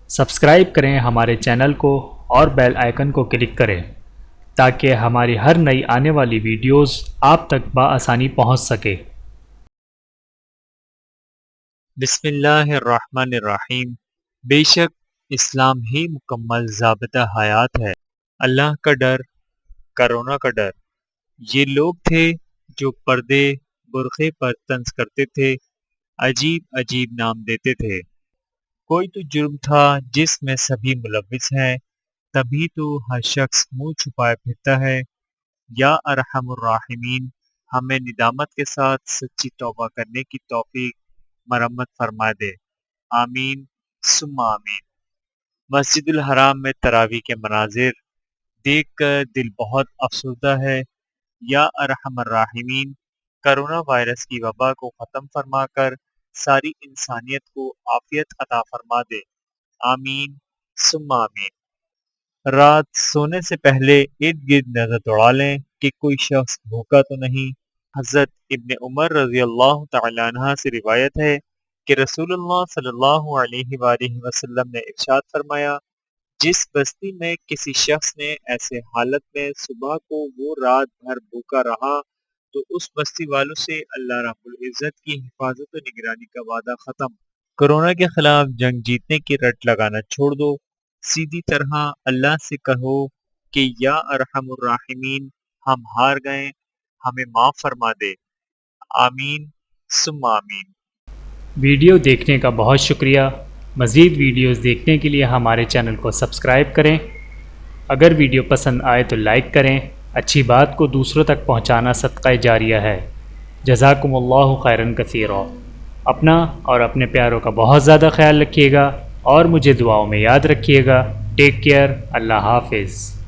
Subscribe کریں ہمارے channel کو اور بیل آئیکن کو کلک کریں تاکہ ہماری ہر نئی آنے والی ویڈیوز آپ تک بآسانی پہنچ سکے۔ بسم اللہ الرحمن الرحیم۔ بے شک اسلام ہی مکمل ضابطہ حیات ہے۔ اللہ کا ڈر، کرونا کا ڈر۔ یہ لوگ تھے جو پردے برقعے پر طنز کرتے تھے، عجیب عجیب نام دیتے تھے۔ کوئی تو جرم تھا جس میں سبھی ملوث ہیں، تبھی تو ہر شخص منہ چھپائے پھرتا ہے۔ یا ارحم الراحمین، ہمیں ندامت کے ساتھ سچی توبہ کرنے کی توفیق مرمت فرما دے، آمین ثم آمین۔ مسجد الحرام میں تراویح کے مناظر دیکھ کر دل بہت افسردہ ہے۔ یا ارحم الراحمین، کرونا وائرس کی وبا کو ختم فرما کر ساری انسانیت کو عافیت عطا فرما دے، آمین ثم آمین۔ رات سونے سے پہلے ارد گرد نظر دوڑا لیں کہ کوئی شخص بھوکا تو نہیں۔ حضرت ابن عمر رضی اللہ تعالیٰ عنہ سے روایت ہے کہ رسول اللہ صلی اللہ علیہ وآلہ وسلم نے ارشاد فرمایا، جس بستی میں کسی شخص نے ایسے حالت میں صبح کو وہ رات بھر بھوکا رہا تو اس بستی والوں سے اللہ رب العزت کی حفاظت و نگرانی کا وعدہ ختم۔ کرونا کے خلاف جنگ جیتنے کی رٹ لگانا چھوڑ دو، سیدھی طرح اللہ سے کہو کہ یا ارحم الراحمین، ہم ہار گئے، ہمیں معاف فرما دے، آمین ثم آمین۔ ویڈیو دیکھنے کا بہت شکریہ۔ مزید ویڈیوز دیکھنے کے لیے ہمارے چینل کو سبسکرائب کریں۔ اگر ویڈیو پسند آئے تو لائک کریں۔ اچھی بات کو دوسروں تک پہنچانا صدقہ جاریہ ہے۔ جزاکم اللہ خیرا کثیرا۔ اپنا اور اپنے پیاروں کا بہت زیادہ خیال رکھیے گا اور مجھے دعاؤں میں یاد رکھیے گا۔ Take care. اللہ حافظ۔